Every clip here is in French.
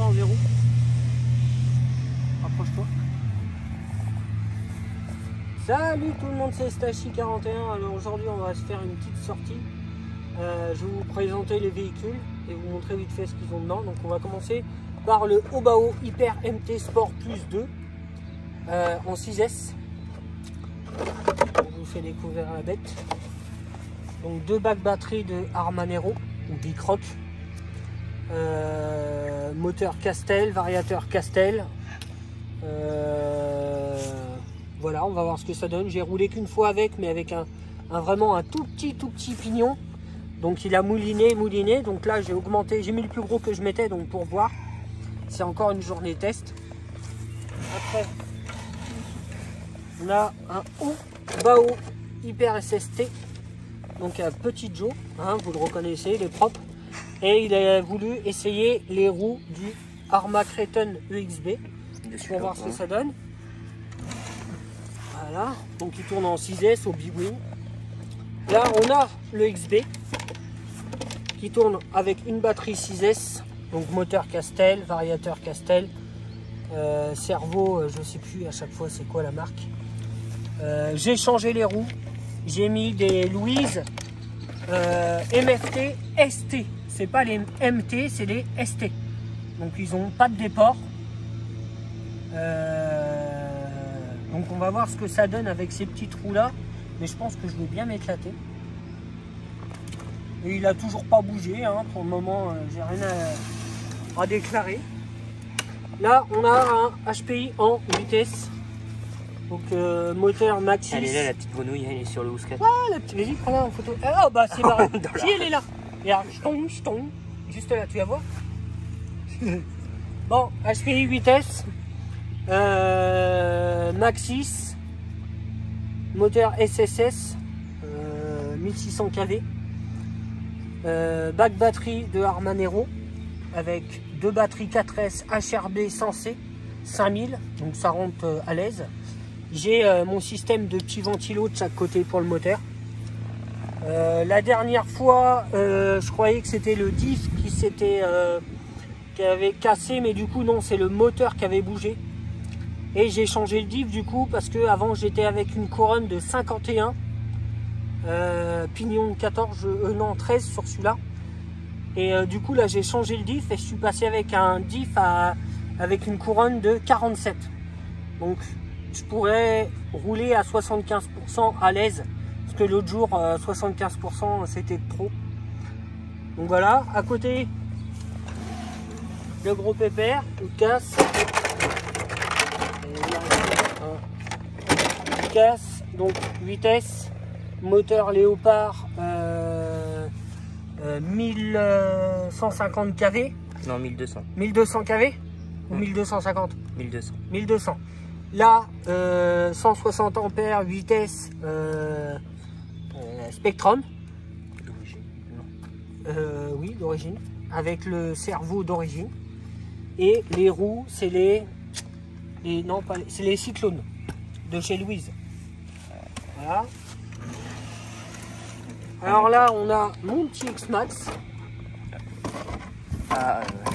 en verrou. Approche-toi. Salut tout le monde, c'est Stachi41. Alors aujourd'hui on va se faire une petite sortie. Je vais vous présenter les véhicules et vous montrer vite fait ce qu'ils ont dedans. Donc on va commencer par le Obao Hyper MT Sport Plus 2 en 6S. On vous fait découvrir la bête. Donc deux bacs batterie de Armanero ou Bicroc. Moteur Castel, variateur Castel. Voilà, on va voir ce que ça donne. J'ai roulé qu'une fois avec, mais avec vraiment un tout petit pignon. Donc il a mouliné. Donc là j'ai augmenté, j'ai mis le plus gros que je mettais donc pour voir. C'est encore une journée test. Après, on a un Obao Hyper SST. Donc un petit Joe, hein, vous le reconnaissez, il est propre. Et il a voulu essayer les roues du Arma Kraton EXB pour voir ce que ça donne. Voilà, donc il tourne en 6S au Big Wing. Là on a le XB qui tourne avec une batterie 6S, donc moteur Castel, variateur Castel, servo, je sais plus à chaque fois c'est quoi la marque. J'ai changé les roues, j'ai mis des Louise MFT ST, c'est pas les MT, c'est les ST, donc ils n'ont pas de déport. Donc on va voir ce que ça donne avec ces petits trous là, mais je pense que je vais bien m'éclater. Et il a toujours pas bougé, hein. Pour le moment j'ai rien à déclarer. Là on a un HPI en vitesse, donc moteur Maxis. Elle est là la petite grenouille, elle est sur le houscat. Ah la petite, vas-y prends-la en photo. Ah bah c'est marrant, si elle est là. Regarde, je tombe, juste là, tu vas voir. Bon, HPI vitesse. Maxis, moteur SSS, 1600 kV, bac batterie de Armanero avec deux batteries 4S HRB 100C 5000, donc ça rentre à l'aise. J'ai mon système de petits ventilos de chaque côté pour le moteur. La dernière fois je croyais que c'était le diff qui avait cassé, mais du coup non, c'est le moteur qui avait bougé. Et j'ai changé le diff du coup parce que avant j'étais avec une couronne de 51 pignon 14, non 13 sur celui-là. Et du coup là j'ai changé le diff et je suis passé avec un diff avec une couronne de 47. Donc je pourrais rouler à 75% à l'aise. Parce que l'autre jour 75% c'était trop. Donc voilà, à côté le gros pépère, il casse. Donc vitesse, moteur Léopard 1150 kV. Non, 1200. 1200 kV ou 1250? 1200. 1200. Là, 160 ampères, vitesse Spectrum. D'origine, non. Oui, d'origine. Avec le servo d'origine. Et les roues, c'est c'est les Cyclones de chez Louise. Voilà. Alors là, on a mon petit X-Max.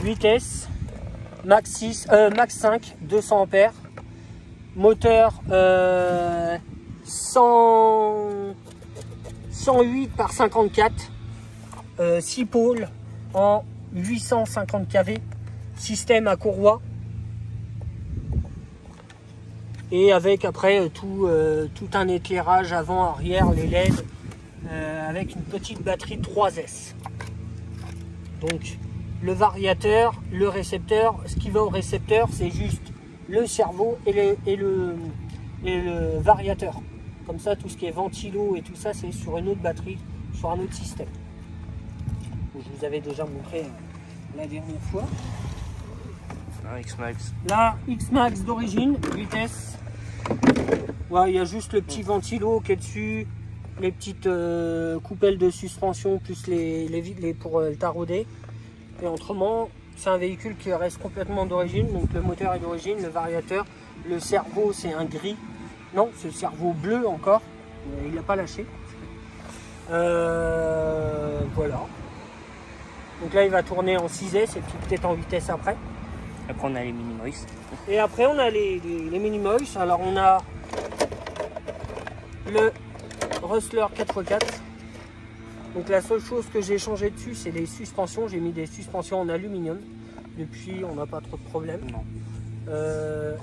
Vitesse. Max 6, Max 5, 200 ampères. Moteur 108 par 54. 6 pôles en 850 kV. Système à courroie. Et avec après tout un éclairage avant, arrière, les LED, avec une petite batterie 3S. Donc le variateur, le récepteur, ce qui va au récepteur c'est juste le servo et le variateur. Comme ça tout ce qui est ventilo et tout ça c'est sur une autre batterie, sur un autre système. Je vous avais déjà montré la dernière fois. X-Max. Là, X-Max d'origine, vitesse. Ouais, il y a juste le petit ventilo qui est dessus, les petites coupelles de suspension, plus les pour le tarauder. Et autrement, c'est un véhicule qui reste complètement d'origine. Donc le moteur est d'origine, le variateur, le servo c'est un gris. Non, c'est le servo bleu encore. Il n'a pas lâché. Voilà. Donc là, il va tourner en 6S et puis peut-être en vitesse après. Après, on a les Minimoys. Et après, on a les Minimoys. Alors, on a le Rustler 4x4. Donc, la seule chose que j'ai changé dessus, c'est les suspensions. J'ai mis des suspensions en aluminium. Depuis, on n'a pas trop de problèmes. Non.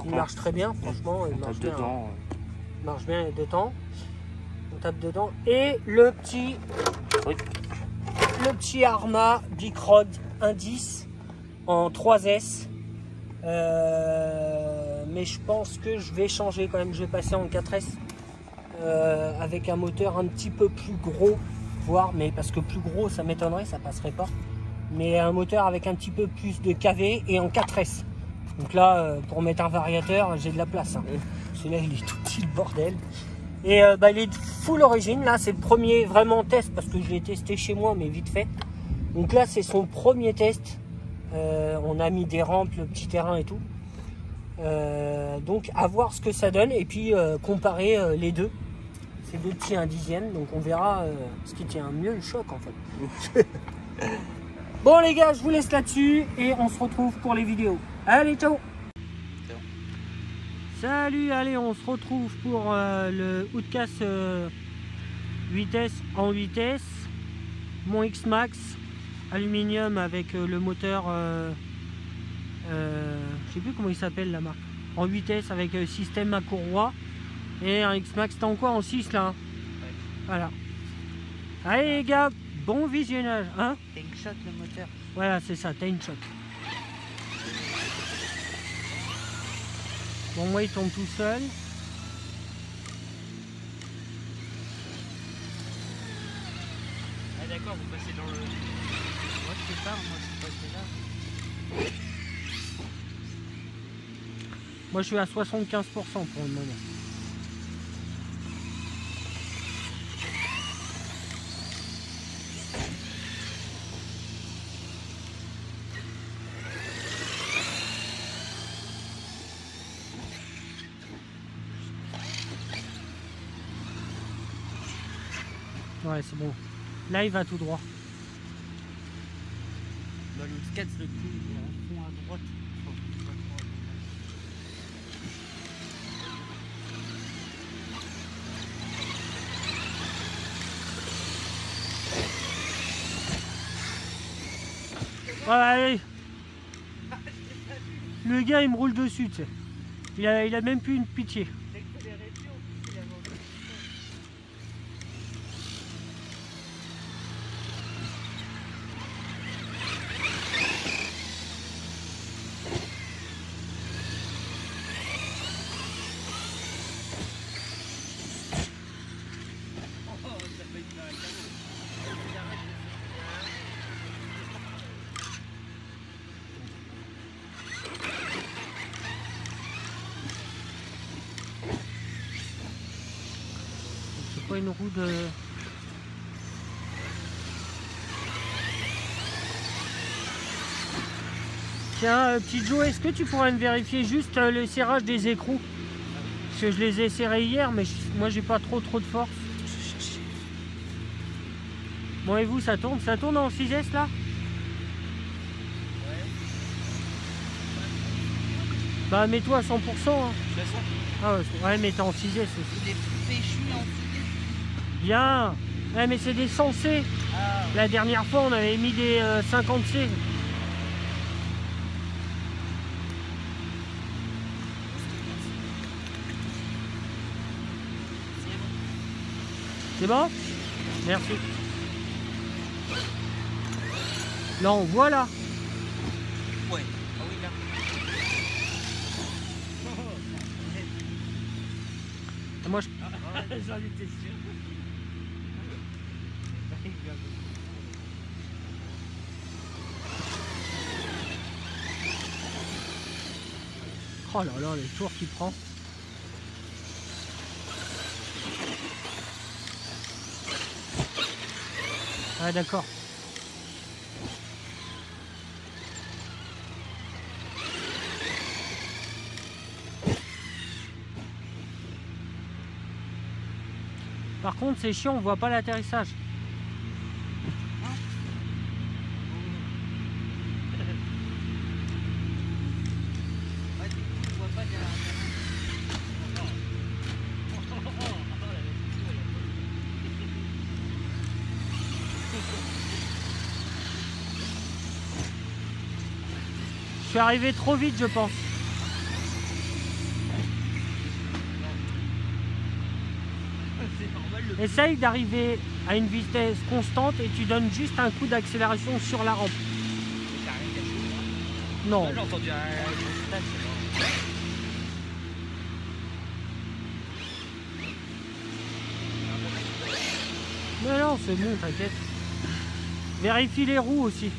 Il marche très bien, franchement. Il On marche tape bien, dedans. il marche bien dedans. On tape dedans. Et le petit Arma Bicrog 1.10 en 3S. Mais je pense que je vais changer quand même. Je vais passer en 4S avec un moteur un petit peu plus gros, voire, mais parce que plus gros, ça m'étonnerait, ça passerait pas. Mais un moteur avec un petit peu plus de KV et en 4S. Donc là, pour mettre un variateur, j'ai de la place. Hein. Celui-là, il est tout petit, le bordel. Et il est full origine. Là, c'est le premier vraiment test parce que je l'ai testé chez moi, mais vite fait. Donc là, c'est son premier test. On a mis des rampes, le petit terrain et tout. Donc, à voir ce que ça donne. Et puis, comparer les deux. Ces deux petits 1/10. Donc, on verra ce qui tient mieux le choc, en fait. Bon, les gars, je vous laisse là-dessus. Et on se retrouve pour les vidéos. Allez, ciao! Salut, allez, on se retrouve pour le Outcast 8S en 8S, mon X-Max aluminium avec le moteur, je sais plus comment il s'appelle la marque, en 8S avec système à courroie et un X-Max, t'es en quoi, en 6 là, hein? Ouais. Voilà. Allez les gars, bon visionnage, hein? T'as une shot le moteur. Voilà, c'est ça, t'as une shot. Bon, moi, il tombe tout seul. Ah d'accord, vous passez dans le... Moi je sais pas, moi je suis passé là. Moi, je suis à 75% pour le moment. Ouais, c'est bon. Là, il va tout droit. Bah, le skate, le coup, il est en fond à droite. Voilà, allez. Le gars, il me roule dessus, tu sais. Il a même plus une pitié. C'est pas une roue de... Tiens, petit Joe, est-ce que tu pourrais me vérifier juste le serrage des écrous? Parce que je les ai serrés hier, mais moi j'ai pas trop de force. Bon, et vous, ça tourne en 6S là? Bah, mets-toi à 100%. Hein. Ah ouais, mais t'es en 6S aussi. Des péchus en dessous. Bien. Ouais, mais c'est des 100C. Ah. La dernière fois, on avait mis des 50C. C'est bon? Merci. Non, voilà. Ouais. Ah oui, là. Moi, je... J'en étais sûr. Oh là là, les tours qu'il prend. Ah d'accord. Par contre, c'est chiant, on voit pas l'atterrissage. suis arrivé trop vite, je pense. C'est normal le. Essaye d'arriver à une vitesse constante et tu donnes juste un coup d'accélération sur la rampe. T'as rien caché. Non. Moi j'ai entendu un constat, c'est bon. Mais non, c'est bon, t'inquiète. Vérifie les roues aussi.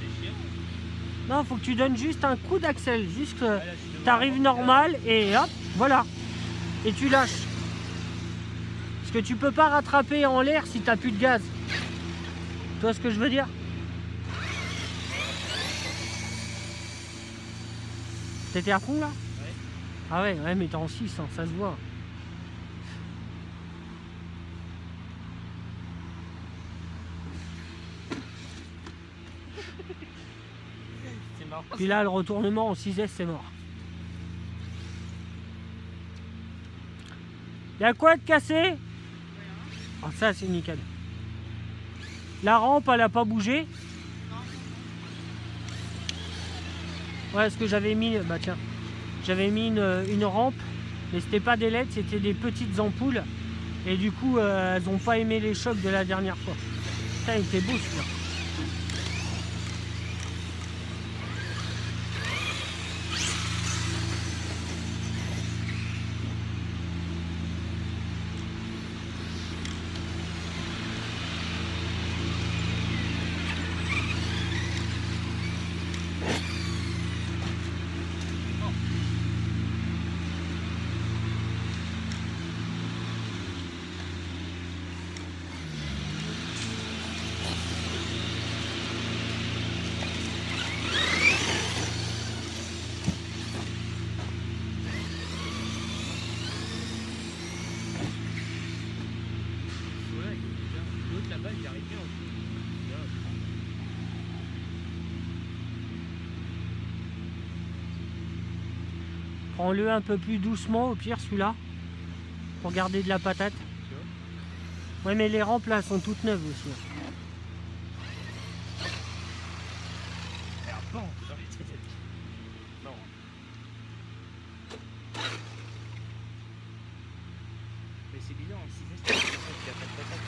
C'est chiant. Non, faut que tu donnes juste un coup d'accel. Juste que Ah, là, je suis devant t'arrives la rampe, normal et hop, voilà. Et tu lâches. Parce que tu peux pas rattraper en l'air si t'as plus de gaz. Tu vois ce que je veux dire? T'étais à fond là? Ouais. Ah ouais, mais t'es en 6, hein, ça se voit. C'est marrant. Puis là, le retournement en 6S, c'est mort. Y'a quoi de cassé? Ah, ça, c'est nickel. La rampe, elle a pas bougé? Ouais, ce que j'avais mis, bah tiens, j'avais mis une rampe, mais c'était pas des LED, c'était des petites ampoules. Et du coup, elles ont pas aimé les chocs de la dernière fois. Putain, il était beau celui-là. Ouais, l'autre là-bas il arrive bien en plus. Prends-le un peu plus doucement, au pire, celui-là, pour garder de la patate. Ouais, mais les rampes là sont toutes neuves aussi. Alors bon, dans les têtes. Non. Mais c'est bizarre, en 6S, t'as l'impression qu'il y a pas de patate.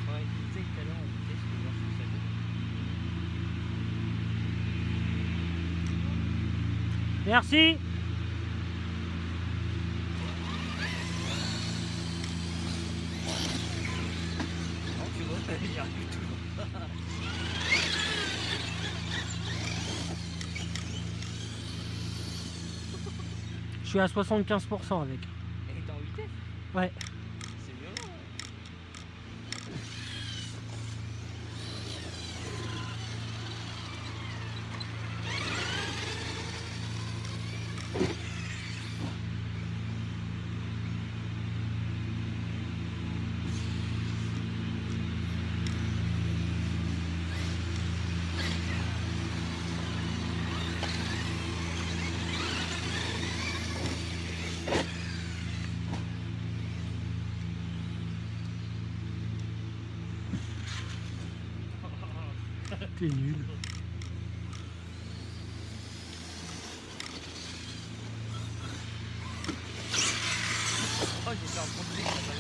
Ouais, il disait tout à l'heure en vitesse pour voir ce que ça donne. Merci. Non, tu vois, il y arrive toujours. Je suis à 75% avec. Et t'es en vitesse? Ouais. C'est violent. T'es nul. Oh, j'ai fait un bon truc là-bas.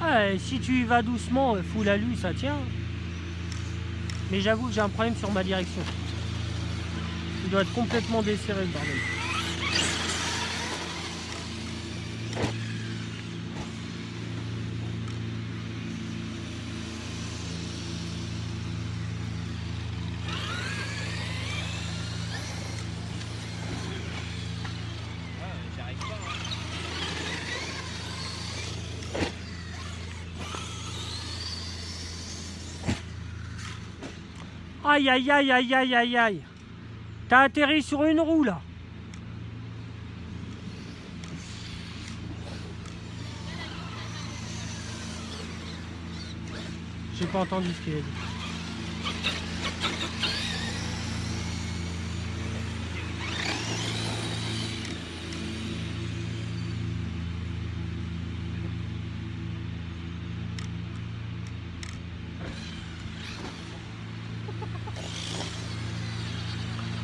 Ah, et si tu y vas doucement, full alu, ça tient. Mais j'avoue que j'ai un problème sur ma direction. Il doit être complètement desserré le bordel. Ah, j'arrive pas. Hein. Aïe aïe aïe aïe aïe aïe aïe. T'as atterri sur une roue là. J'ai pas entendu ce qu'il a dit.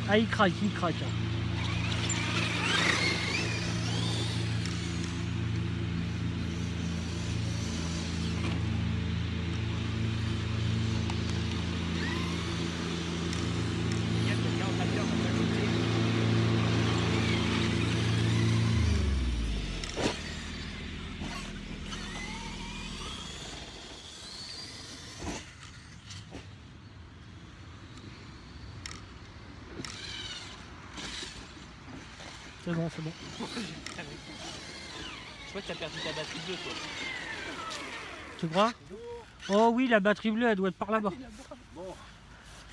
Ah, il craque, il craque. C'est bon, c'est bon. Je crois que t'as perdu ta batterie bleue, toi. Tu crois? Oh oui, la batterie bleue, elle doit être par là-bas. Bon,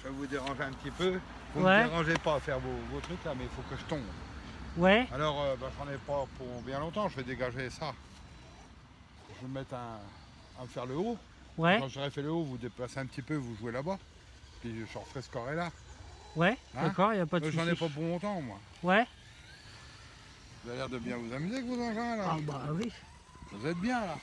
je vais vous déranger un petit peu. Vous ne Ouais. me dérangez pas à faire vos trucs là, mais il faut que je tombe. Ouais, Alors, j'en ai pas pour bien longtemps, je vais dégager ça. Je vais mettre à me faire le haut. ouais, Quand j'aurai fait le haut, vous déplacez un petit peu, vous jouez là-bas. Puis je referai ce carré là. ouais, Hein? d'accord, il n'y a pas de souci. J'en ai pas pour longtemps, moi. Ouais. Vous avez l'air de bien vous amuser avec vos engins là. Ah bah oui. Vous êtes bien là.